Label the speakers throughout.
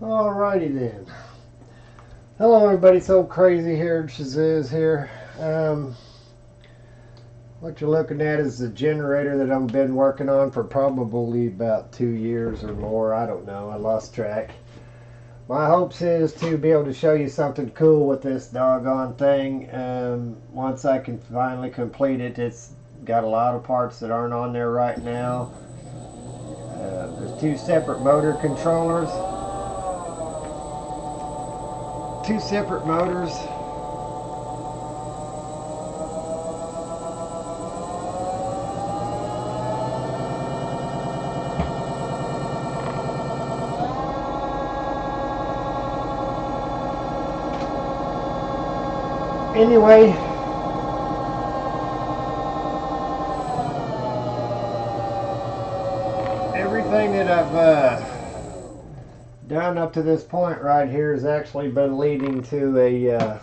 Speaker 1: Alrighty then. Hello everybody, it's old crazy here, shazizz here. What you're looking at is the generator that I've been working on for probably about 2 years or more. I don't know, I lost track. My hopes is to be able to show you something cool with this doggone thing. Once I can finally complete it. It's got a lot of parts that aren't on there right now. There's two separate motor controllers. Two separate motors. Anyway, everything that I've done up to this point right here has actually been leading to a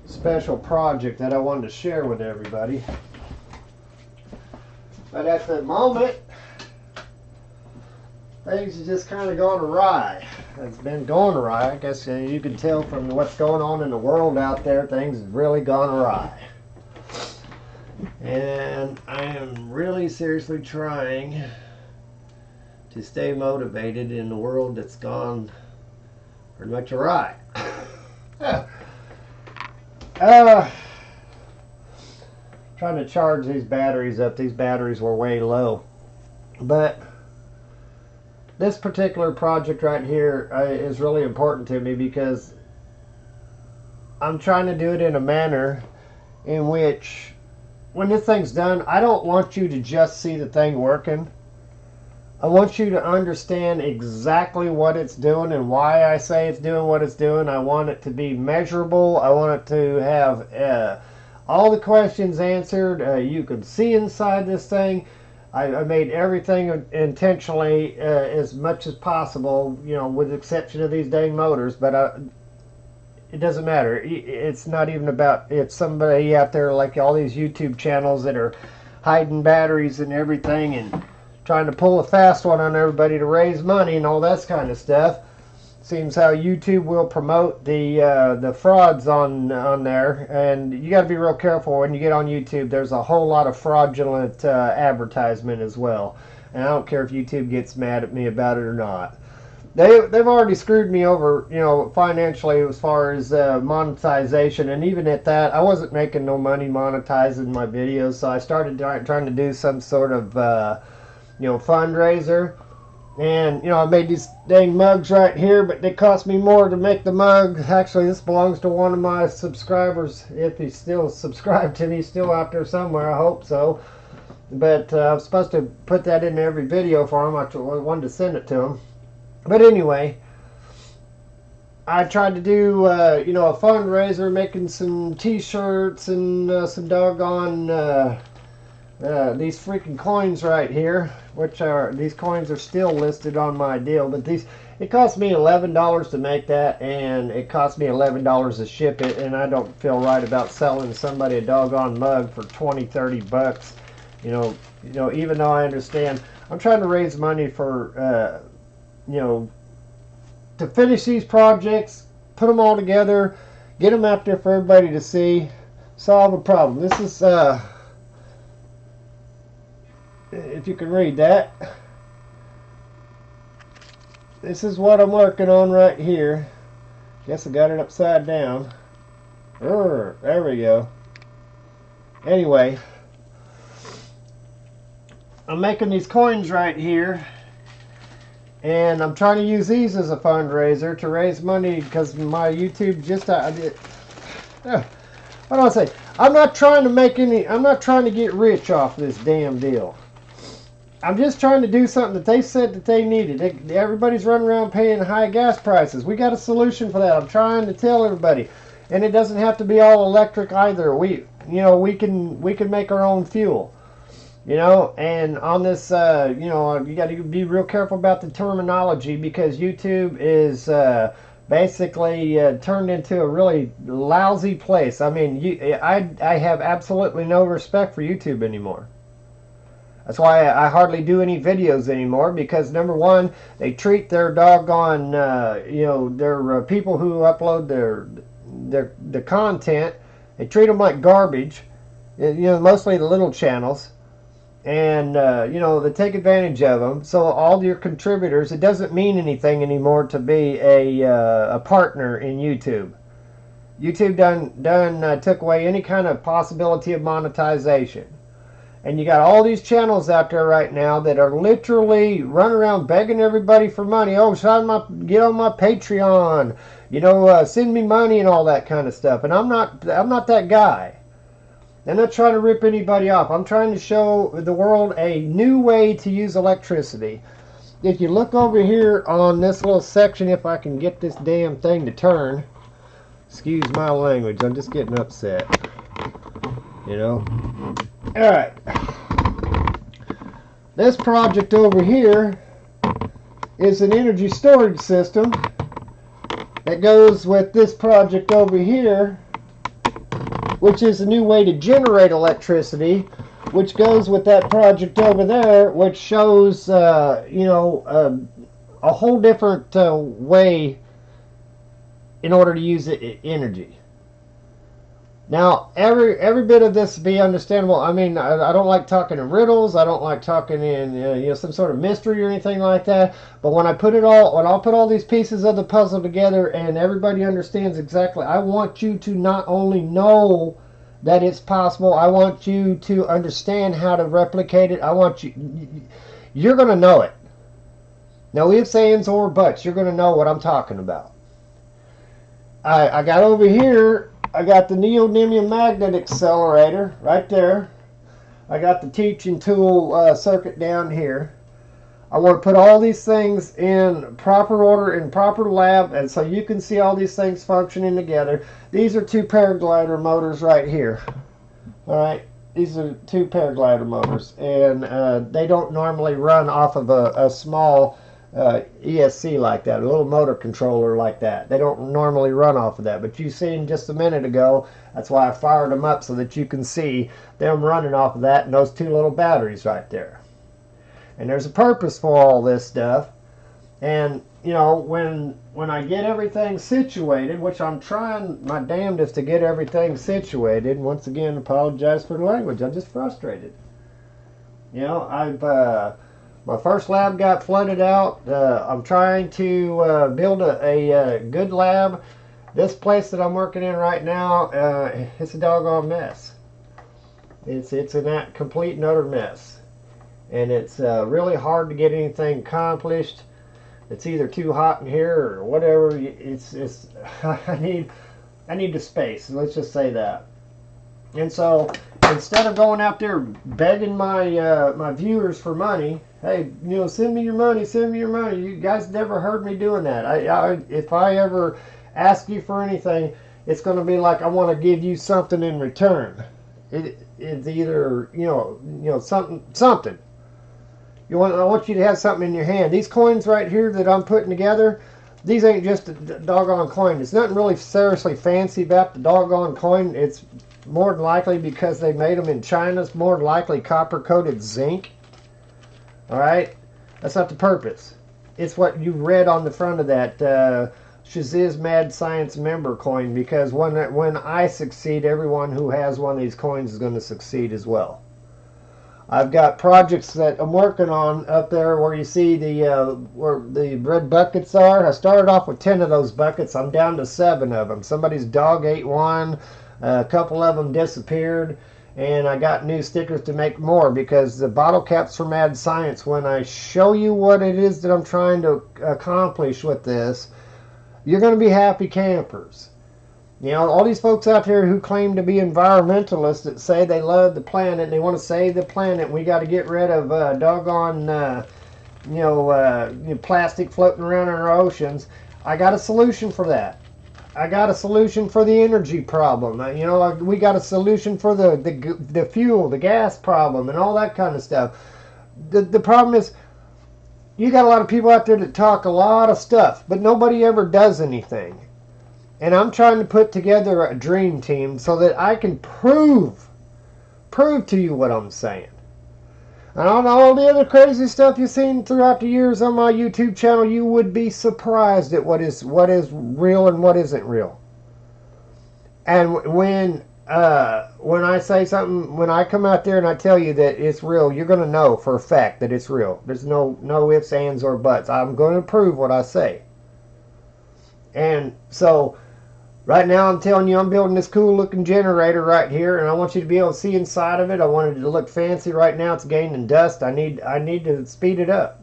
Speaker 1: special project that I wanted to share with everybody. But at the moment, things have just kind of gone awry. It's been going awry. I guess you can tell from what's going on in the world out there, things have really gone awry. And I am really seriously trying to stay motivated in the world that's gone pretty much awry. Trying to charge these batteries up. These batteries were way low. But this particular project right here is really important to me because I'm trying to do it in a manner in which when this thing's done, I don't want you to just see the thing working. I want you to understand exactly what it's doing and why I say it's doing what it's doing. I want it to be measurable. I want it to have all the questions answered. You can see inside this thing. I made everything intentionally as much as possible, you know, with the exception of these dang motors. But it doesn't matter. It's not even about it's somebody out there like all these YouTube channels that are hiding batteries and everything and trying to pull a fast one on everybody to raise money and all that kind of stuff. Seems how YouTube will promote the frauds on there, and you got to be real careful when you get on YouTube. There's a whole lot of fraudulent advertisement as well, and I don't care if YouTube gets mad at me about it or not. They've already screwed me over, you know, financially as far as monetization, and even at that, I wasn't making no money monetizing my videos, so I started trying to do some sort of you know, fundraiser. And, you know, I made these dang mugs right here, but they cost me more to make the mug. Actually, this belongs to one of my subscribers. If he's still subscribed to me, he's still out there somewhere, I hope so. But I was supposed to put that in every video for him. I wanted to send it to him. But anyway, I tried to do, you know, a fundraiser, making some t-shirts and some doggone these freaking coins right here, which are, these coins are still listed on my deal, but these, it cost me $11 to make that, and it cost me $11 to ship it, and I don't feel right about selling somebody a doggone mug for 20-30 bucks. You know, even though I understand, I'm trying to raise money for, you know, to finish these projects, put them all together, get them out there for everybody to see, solve a problem. This is, if you can read that, this is what I'm working on right here. Guess I got it upside down. There we go. Anyway, I'm making these coins right here, and I'm trying to use these as a fundraiser to raise money because my YouTube just what do I say? I'm not trying to make any. I'm not trying to get rich off this damn deal. I'm just trying to do something that they said that they needed. Everybody's running around paying high gas prices. We got a solution for that. I'm trying to tell everybody, and it doesn't have to be all electric either. We can make our own fuel. You know, and on this, you know, you got to be real careful about the terminology because YouTube is basically turned into a really lousy place. I mean, I have absolutely no respect for YouTube anymore. That's why I hardly do any videos anymore, because number one, they treat their doggone, their people who upload their content, they treat them like garbage. Mostly the little channels, and they take advantage of them. So all your contributors, it doesn't mean anything anymore to be a partner in YouTube. YouTube done took away any kind of possibility of monetization. And you got all these channels out there right now that are literally running around begging everybody for money. Oh, get on my Patreon. Send me money and all that kind of stuff. And I'm not that guy. I'm not trying to rip anybody off. I'm trying to show the world a new way to use electricity. If you look over here on this little section, if I can get this damn thing to turn. Excuse my language. I'm just getting upset. Alright. This project over here is an energy storage system that goes with this project over here, which is a new way to generate electricity, which goes with that project over there, which shows, a whole different way in order to use energy. Now, every bit of this be understandable. I mean, I don't like talking in riddles. I don't like talking in some sort of mystery or anything like that. But when I'll put all these pieces of the puzzle together and everybody understands exactly, I want you to not only know that it's possible, I want you to understand how to replicate it. You're going to know it. No ifs, ands, or buts. You're going to know what I'm talking about. I got over here, I got the neodymium magnet accelerator right there. I got the teaching tool circuit down here. I want to put all these things in proper order, in proper lab, and so you can see all these things functioning together. These are two paraglider motors right here. Alright, these are two paraglider motors, and they don't normally run off of a small ESC like that, a little motor controller like that. They don't normally run off of that, but you seen just a minute ago, that's why I fired them up so that you can see them running off of that and those two little batteries right there. And there's a purpose for all this stuff. And when I get everything situated, which I'm trying my damnedest to get everything situated, once again, apologize for the language, I'm just frustrated. My first lab got flooded out. I'm trying to build a good lab. This place that I'm working in right now, it's a doggone mess. It's a complete and utter mess. And it's really hard to get anything accomplished. It's either too hot in here or whatever. I need the space. Let's just say that. And so instead of going out there begging my viewers for money, hey, send me your money, send me your money. You guys never heard me doing that. If I ever ask you for anything, it's going to be like I want to give you something in return. It's either something. I want you to have something in your hand. These coins right here that I'm putting together, these ain't just a doggone coin. There's nothing really seriously fancy about the doggone coin. It's more than likely because they made them in China. It's more than likely copper-coated zinc. Alright? That's not the purpose. It's what you read on the front of that shazizz Mad Science member coin, because when I succeed, everyone who has one of these coins is going to succeed as well. I've got projects that I'm working on up there where you see where the red buckets are. I started off with 10 of those buckets. I'm down to 7 of them. Somebody's dog ate one. A couple of them disappeared. And I got new stickers to make more, because the bottle caps for Mad Science, when I show you what it is that I'm trying to accomplish with this, you're going to be happy campers. All these folks out there who claim to be environmentalists that say they love the planet and they want to save the planet, and we got to get rid of doggone plastic floating around in our oceans. I got a solution for that. I got a solution for the energy problem. We got a solution for the fuel, the gas problem, and all that kind of stuff. The problem is, you got a lot of people out there that talk a lot of stuff, but nobody ever does anything. And I'm trying to put together a dream team so that I can prove to you what I'm saying. And on all the other crazy stuff you've seen throughout the years on my YouTube channel, you would be surprised at what is real and what isn't real. And when I say something, when I come out there and I tell you that it's real, you're going to know for a fact that it's real. There's no ifs, ands, or buts. I'm going to prove what I say. And so right now I'm telling you, I'm building this cool looking generator right here, and I want you to be able to see inside of it. I want it to look fancy. Right now it's gaining dust. I need to speed it up.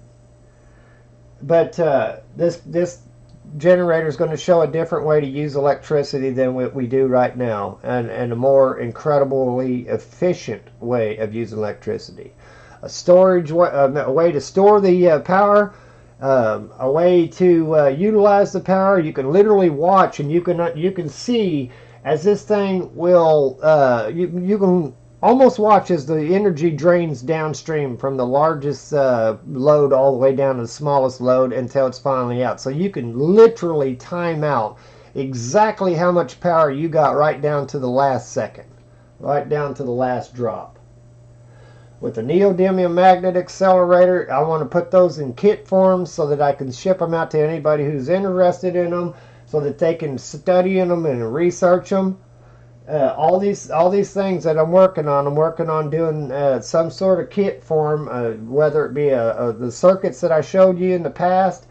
Speaker 1: But this generator is going to show a different way to use electricity than what we do right now, and a more incredibly efficient way of using electricity. A storage way, a way to store the power, a way to utilize the power. You can literally watch, and you can see as this thing will. You can almost watch as the energy drains downstream from the largest load all the way down to the smallest load until it's finally out. So you can literally time out exactly how much power you got right down to the last second, right down to the last drop. With the neodymium magnet accelerator, I want to put those in kit form so that I can ship them out to anybody who's interested in them, so that they can study in them and research them. All these things that I'm working on doing some sort of kit form, whether it be the circuits that I showed you in the past.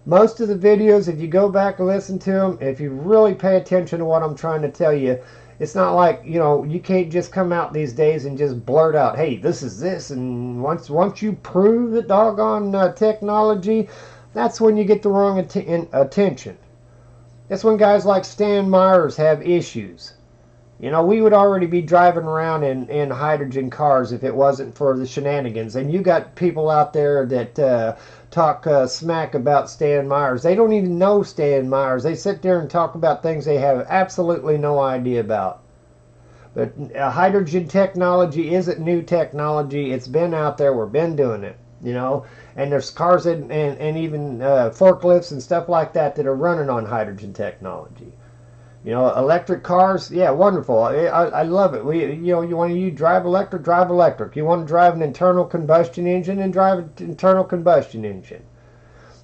Speaker 1: Most of the videos, if you go back and listen to them, if you really pay attention to what I'm trying to tell you, it's not like, you can't just come out these days and just blurt out, hey, this is this, and once you prove the doggone technology, that's when you get the wrong attention. That's when guys like Stan Myers have issues. We would already be driving around in hydrogen cars if it wasn't for the shenanigans. And you got people out there that talk smack about Stan Myers. They don't even know Stan Myers. They sit there and talk about things they have absolutely no idea about. But hydrogen technology isn't new technology. It's been out there. We've been doing it, And there's cars and even forklifts and stuff like that are running on hydrogen technology. Electric cars, yeah, wonderful. I love it. You want to drive electric, drive electric. You want to drive an internal combustion engine, and drive an internal combustion engine.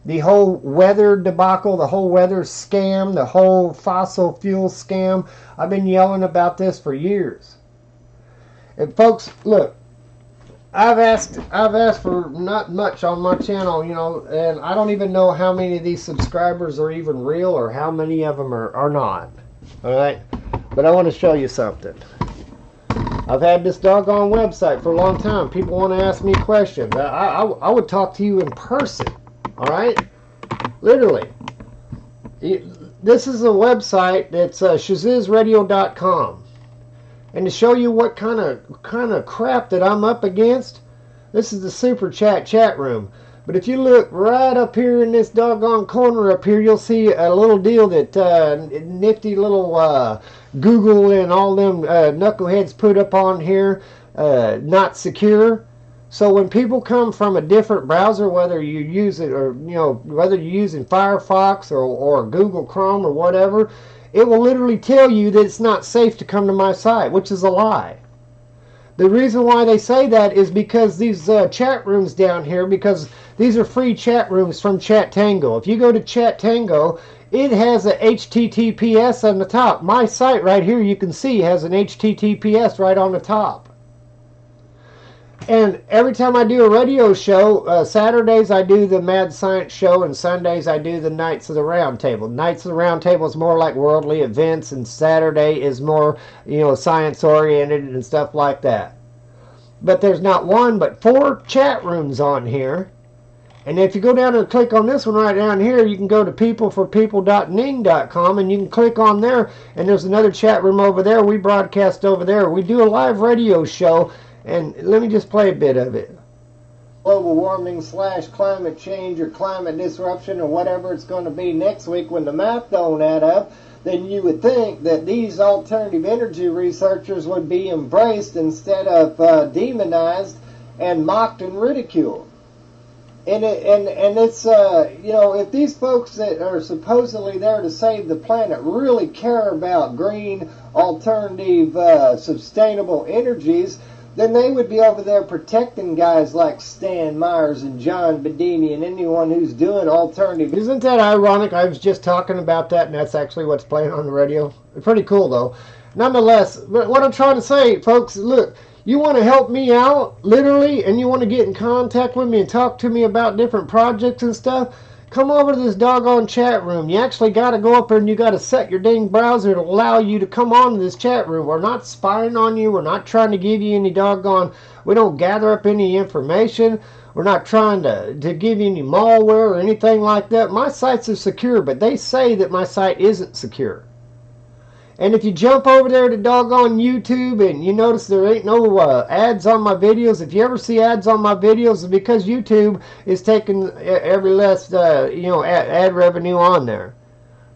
Speaker 1: The whole weather debacle, the whole weather scam, the whole fossil fuel scam, I've been yelling about this for years. And folks, look, I've asked for not much on my channel, and I don't even know how many of these subscribers are even real or how many of them are not. Alright? But I want to show you something. I've had this doggone website for a long time. People want to ask me questions. I would talk to you in person. Alright? Literally. This is a website that's shazizzradio.com. And to show you what kind of crap that I'm up against, this is the super chat room. But if you look right up here in this doggone corner up here, you'll see a little deal that nifty little Google and all them knuckleheads put up on here, not secure. So when people come from a different browser, whether you use it or whether you're using Firefox or Google Chrome or whatever, it will literally tell you that it's not safe to come to my site, which is a lie. The reason why they say that is because these chat rooms down here, because these are free chat rooms from Chat Tango. If you go to Chat Tango, it has a HTTPS on the top. My site right here, you can see, has an HTTPS right on the top. And every time I do a radio show, Saturdays I do the Mad Science Show, and Sundays I do the Knights of the Round Table. Knights of the Round Table is more like worldly events, and Saturday is more, science-oriented and stuff like that. But there's not one, but 4 chat rooms on here. And if you go down and click on this one right down here, you can go to peopleforpeople.ning.com, and you can click on there, and there's another chat room over there. We broadcast over there. We do a live radio show. And let me just play a bit of it. Global warming / climate change or climate disruption or whatever it's going to be next week when the math don't add up, then you would think that these alternative energy researchers would be embraced instead of demonized and mocked and ridiculed. And it's, if these folks that are supposedly there to save the planet really care about green, alternative, sustainable energies,
Speaker 2: then they would be over there protecting guys like Stan Myers and John Bedini and anyone who's doing alternative.
Speaker 1: Isn't that ironic? I was just talking about that, and that's actually what's playing on the radio. It's pretty cool, though. Nonetheless, but what I'm trying to say, folks, look, you want to help me out, literally, and you want to get in contact with me and talk to me about different projects and stuff, come over to this doggone chat room. You actually got to go up there and you got to set your dang browser to allow you to come on to this chat room. We're not spying on you. We're not trying to give you any doggone, we don't gather up any information. We're not trying to give you any malware or anything like that. My sites are secure, but they say that my site isn't secure. And if you jump over there to doggone YouTube and you notice there ain't no ads on my videos, if you ever see ads on my videos, it's because YouTube is taking every last, ad revenue on there.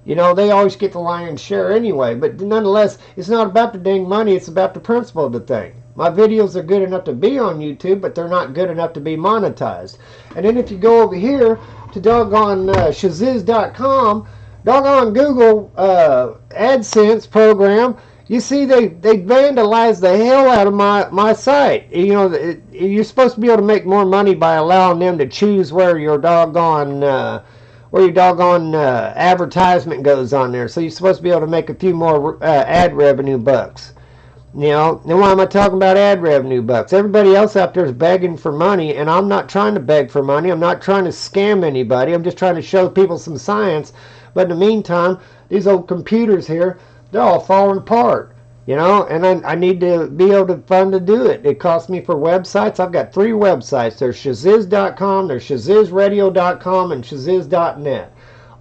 Speaker 1: You know, they always get the lion's share anyway. But nonetheless, it's not about the dang money. It's about the principle of the thing. My videos are good enough to be on YouTube, but they're not good enough to be monetized. And then if you go over here to doggone shazizz.com, doggone Google AdSense program, you see they vandalized the hell out of my site. You know, you're supposed to be able to make more money by allowing them to choose where your doggone advertisement goes on there. So you're supposed to be able to make a few more ad revenue bucks. You know, and why am I talking about ad revenue bucks? Everybody else out there is begging for money, and I'm not trying to beg for money. I'm not trying to scam anybody. I'm just trying to show people some science. But in the meantime, these old computers here, they're all falling apart. You know, and I need to be able to fund to do it. It costs me for websites. I've got 3 websites. There's shazizz.com, there's shazizzradio.com, and shazizz.net.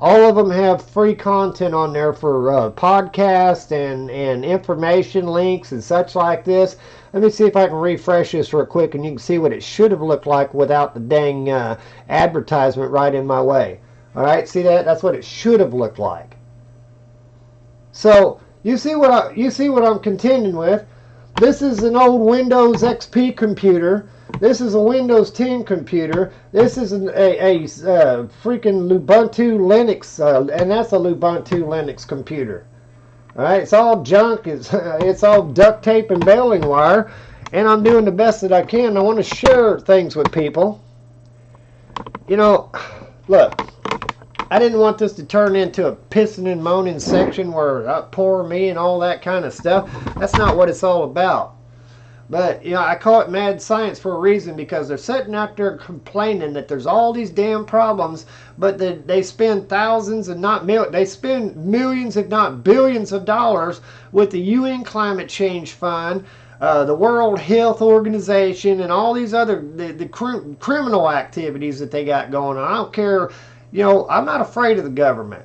Speaker 1: All of them have free content on there for podcasts and information links and such like this. Let me see if I can refresh this real quick and you can see what it should have looked like without the dang advertisement right in my way. All right, see that? That's what it should have looked like. So you see what I'm contending with. This is an old Windows XP computer. This is a Windows 10 computer. This is a freaking Ubuntu Linux, and that's a Ubuntu Linux computer. All right, it's all junk. It's all duct tape and baling wire, and I'm doing the best that I can. I want to share things with people. You know, look, I didn't want this to turn into a pissing and moaning section where poor me and all that kind of stuff. That's not what it's all about. But, you know, I call it mad science for a reason, because they're sitting out there complaining that there's all these damn problems, but they spend thousands and not millions. They spend millions, if not billions of dollars with the UN Climate Change Fund, the World Health Organization, and all these other the criminal activities that they got going on. I don't care. You know, I'm not afraid of the government.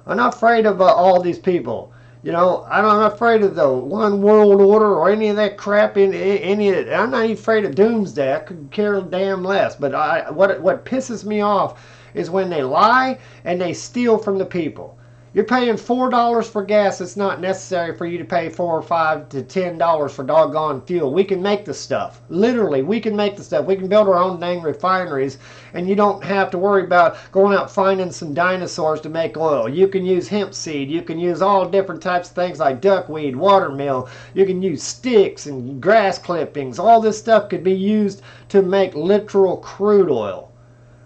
Speaker 1: I'm not afraid of all these people. You know, I'm not afraid of the one world order or any of that crap. I'm not even afraid of doomsday. I could care a damn less. But what pisses me off is when they lie and they steal from the people. You're paying $4 for gas. It's not necessary for you to pay $4 or $5 to $10 for doggone fuel. We can make the stuff. Literally, we can make the stuff. We can build our own dang refineries, and you don't have to worry about going out finding some dinosaurs to make oil. You can use hemp seed. You can use all different types of things like duckweed, watermill. You can use sticks and grass clippings. All this stuff could be used to make literal crude oil.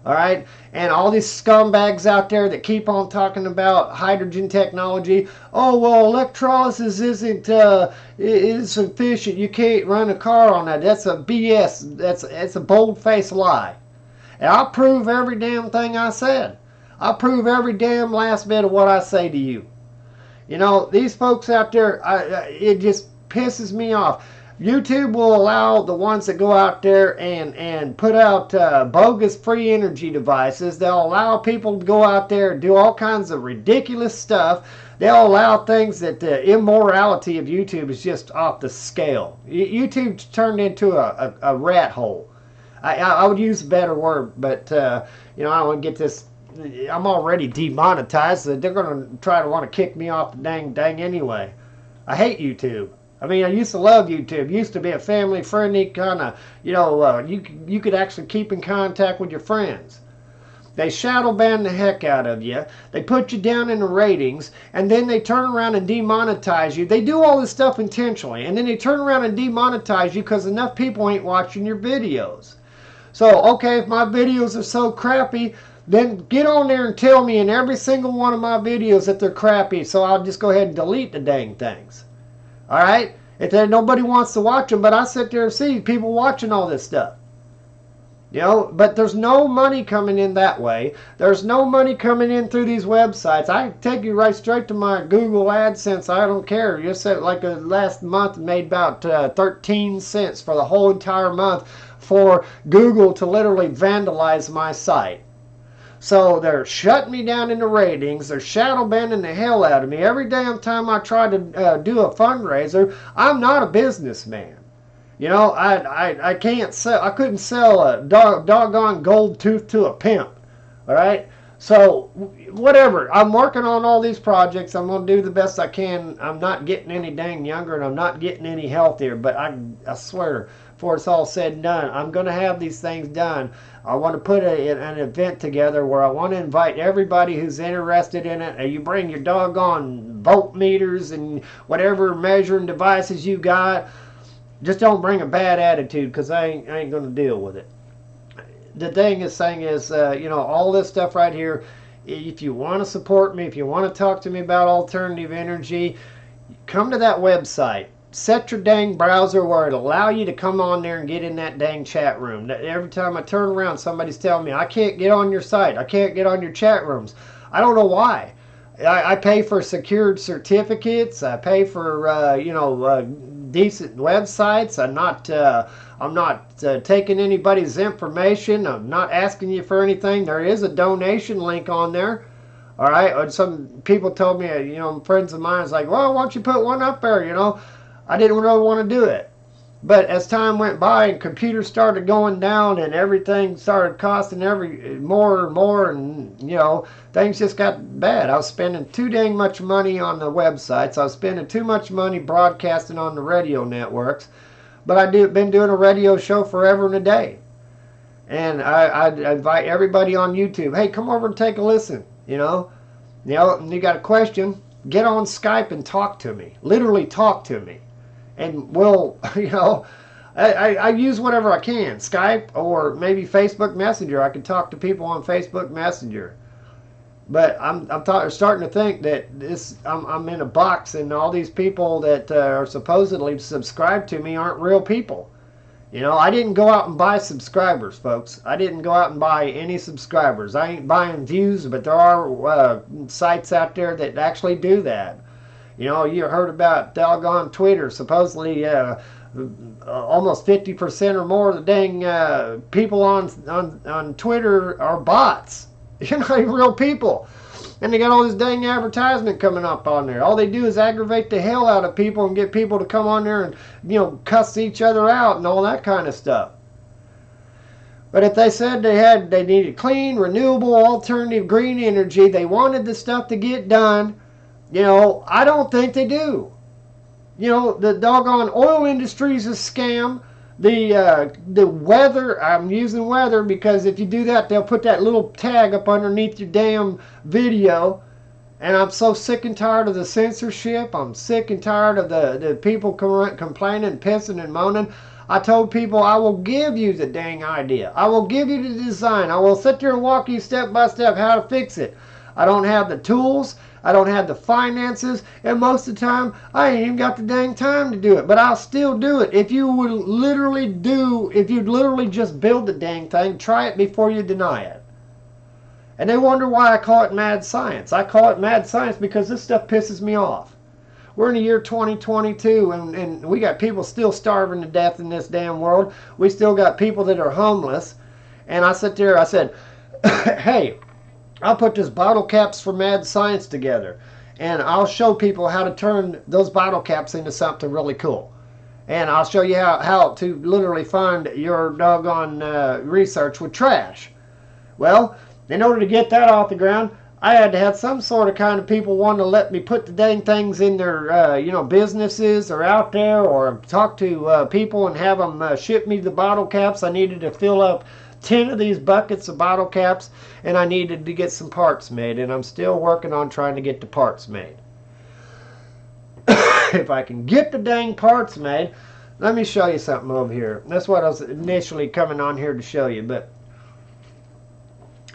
Speaker 1: All right, and all these scumbags out there that keep on talking about hydrogen technology. Oh well, electrolysis isn't efficient. You can't run a car on that. That's a BS. That's a bold-faced lie. And I'll prove every damn thing I said. I'll prove every damn last bit of what I say to you. You know, these folks out there, it just pisses me off. YouTube will allow the ones that go out there and put out bogus free energy devices. They'll allow people to go out there and do all kinds of ridiculous stuff. They'll allow things that the immorality of YouTube is just off the scale. YouTube's turned into a rat hole. I would use a better word, but you know, I don't want to get this. I'm already demonetized, so they're going to try to want to kick me off the dang anyway. I hate YouTube. I mean, I used to love YouTube. It used to be a family-friendly kind of, you know, you could actually keep in contact with your friends. They shadow ban the heck out of you. They put you down in the ratings, and then they turn around and demonetize you. They do all this stuff intentionally, and then they turn around and demonetize you because enough people ain't watching your videos. So, okay, if my videos are so crappy, then get on there and tell me in every single one of my videos that they're crappy, so I'll just go ahead and delete the dang things. All right? If there, nobody wants to watch them, but I sit there and see people watching all this stuff. You know, but there's no money coming in that way. There's no money coming in through these websites. I take you right straight to my Google AdSense. I don't care. You said like last month made about 13 cents for the whole entire month for Google to literally vandalize my site. So they're shutting me down in the ratings. They're shadow banning the hell out of me. Every damn time I try to do a fundraiser, I'm not a businessman. You know, I can't sell. I couldn't sell a doggone gold tooth to a pimp. All right. So whatever. I'm working on all these projects. I'm gonna do the best I can. I'm not getting any dang younger, and I'm not getting any healthier. But I swear, before it's all said and done, I'm gonna have these things done. I want to put an event together where I want to invite everybody who's interested in it. You bring your doggone voltmeters and whatever measuring devices you got. Just don't bring a bad attitude, because I ain't going to deal with it. The thing is saying is, you know, all this stuff right here, if you want to support me, if you want to talk to me about alternative energy, come to that website. Set your dang browser where it'll allow you to come on there and get in that dang chat room. Every time I turn around, somebody's telling me, I can't get on your site. I can't get on your chat rooms. I don't know why. I pay for secured certificates. I pay for, you know, decent websites. I'm not taking anybody's information. I'm not asking you for anything. There is a donation link on there. All right. And some people told me, you know, friends of mine is like, well, why don't you put one up there? You know, I didn't really want to do it. But as time went by and computers started going down and everything started costing more and more, and you know, things just got bad. I was spending too dang much money on the websites. I was spending too much money broadcasting on the radio networks. But I've been doing a radio show forever and a day. And I invite everybody on YouTube, hey, come over and take a listen. You know, and you got a question, get on Skype and talk to me. Literally talk to me. And we'll, you know, I use whatever I can. Skype or maybe Facebook Messenger. I can talk to people on Facebook Messenger. But I'm starting to think that I'm in a box, and all these people that are supposedly subscribed to me aren't real people. You know, I didn't go out and buy subscribers, folks. I didn't go out and buy any subscribers. I ain't buying views, but there are sites out there that actually do that. You know, you heard about doggone Twitter. Supposedly, almost 50% or more of the dang people on Twitter are bots. You're not even real people. And they got all this dang advertisement coming up on there. All they do is aggravate the hell out of people and get people to come on there and, you know, cuss each other out and all that kind of stuff. But if they said they needed clean, renewable, alternative, green energy, they wanted the stuff to get done, you know, I don't think they do. You know, the doggone oil industry is a scam. The weather, I'm using weather because if you do that, they'll put that little tag up underneath your damn video. And I'm so sick and tired of the censorship. I'm sick and tired of the people complaining, pissing, and moaning. I told people I will give you the dang idea. I will give you the design. I will sit there and walk you step by step how to fix it. I don't have the tools. I don't have the finances, and most of the time, I ain't even got the dang time to do it. But I'll still do it. If you'd literally just build the dang thing, try it before you deny it. And they wonder why I call it mad science. I call it mad science because this stuff pisses me off. We're in the year 2022, and we got people still starving to death in this damn world. We still got people that are homeless. And I sat there, I said, hey, I'll put this bottle caps for mad science together, and I'll show people how to turn those bottle caps into something really cool. And I'll show you how to literally fund your doggone research with trash. Well, in order to get that off the ground, I had to have some sort of kind of people wanting to let me put the dang things in their you know, businesses or out there, or talk to people and have them ship me the bottle caps I needed to fill up 10 of these buckets of bottle caps, and I needed to get some parts made, and I'm still working on trying to get the parts made. If I can get the dang parts made, let me show you something over here. That's what I was initially coming on here to show you, but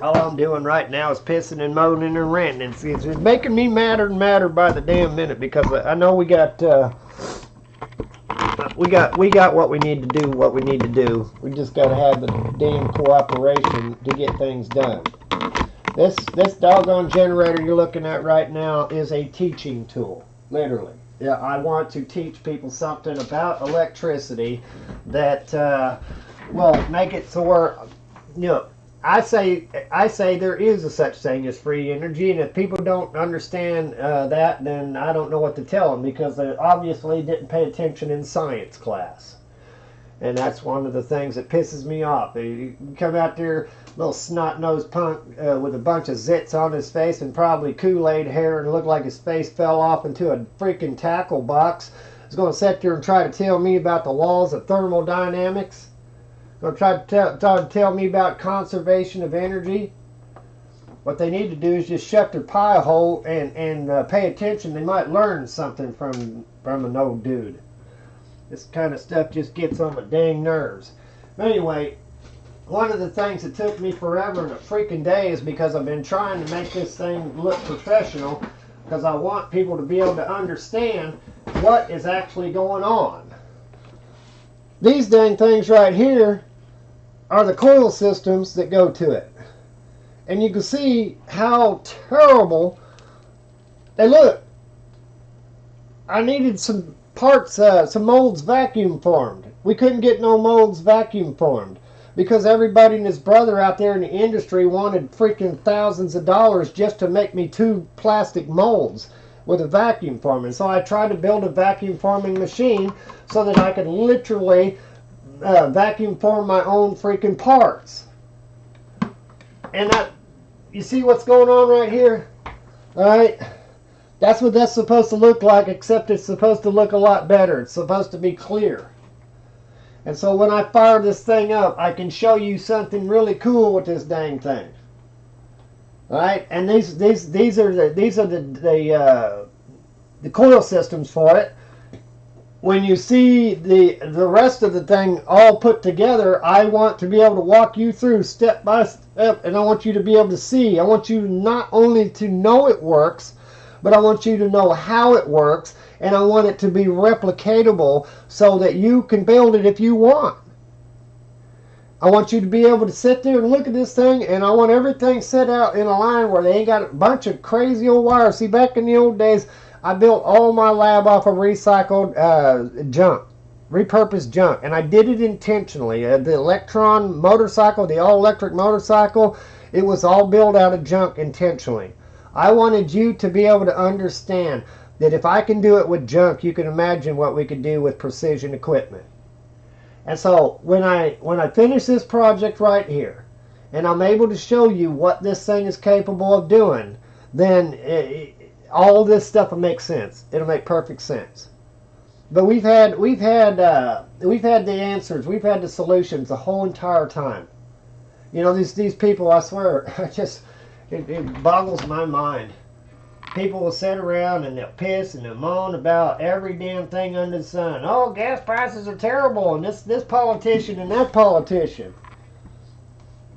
Speaker 1: all I'm doing right now is pissing and moaning and ranting. It's making me madder and madder by the damn minute, because I know we got what we need to do. What we need to do. We just got to have the damn cooperation to get things done. This doggone generator you're looking at right now is a teaching tool, literally. Yeah, I want to teach people something about electricity that will make it so where, you know, I say there is a such thing as free energy, and if people don't understand that, then I don't know what to tell them, because they obviously didn't pay attention in science class. And that's one of the things that pisses me off. You come out there, little snot-nosed punk with a bunch of zits on his face and probably Kool-Aid hair, and look like his face fell off into a freaking tackle box. He's going to sit there and try to tell me about the laws of thermodynamics. Going to try to tell me about conservation of energy. What they need to do is just shut their pie hole and pay attention. They might learn something from an old dude. This kind of stuff just gets on my dang nerves. But anyway, one of the things that took me forever and a freaking day is because I've been trying to make this thing look professional, because I want people to be able to understand what is actually going on. These dang things right here are the coil systems that go to it. And you can see how terrible they look. I needed some parts, some molds vacuum formed. We couldn't get no molds vacuum formed because everybody and his brother out there in the industry wanted freaking thousands of dollars just to make me 2 plastic molds with a vacuum forming. So I tried to build a vacuum forming machine so that I could literally vacuum form my own freaking parts. And you see what's going on right here? Alright? That's what that's supposed to look like, except it's supposed to look a lot better. It's supposed to be clear. And so when I fire this thing up, I can show you something really cool with this dang thing. Alright? And these are the coil systems for it. When you see the rest of the thing all put together, I want to be able to walk you through step by step, and I want you to be able to see. I want you not only to know it works, but I want you to know how it works, and I want it to be replicatable so that you can build it if you want. I want you to be able to sit there and look at this thing, and I want everything set out in a line where they ain't got a bunch of crazy old wires. See, back in the old days, I built all my lab off of recycled junk, repurposed junk, and I did it intentionally. The Electron motorcycle, the all-electric motorcycle, it was all built out of junk intentionally. I wanted you to be able to understand that if I can do it with junk, you can imagine what we could do with precision equipment. And so when I finish this project right here, and I'm able to show you what this thing is capable of doing, then all this stuff will make sense. It'll make perfect sense. But we've had the answers, we've had the solutions the whole entire time. You know, these people, I swear, it boggles my mind. People will sit around and they'll piss and they'll moan about every damn thing under the sun. Oh, gas prices are terrible, and this politician and that politician.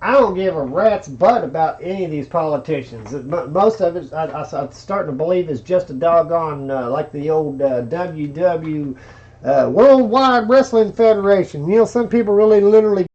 Speaker 1: I don't give a rat's butt about any of these politicians. Most of it, I'm starting to believe, is just a doggone, like the old WW, Worldwide Wrestling Federation. You know, some people really literally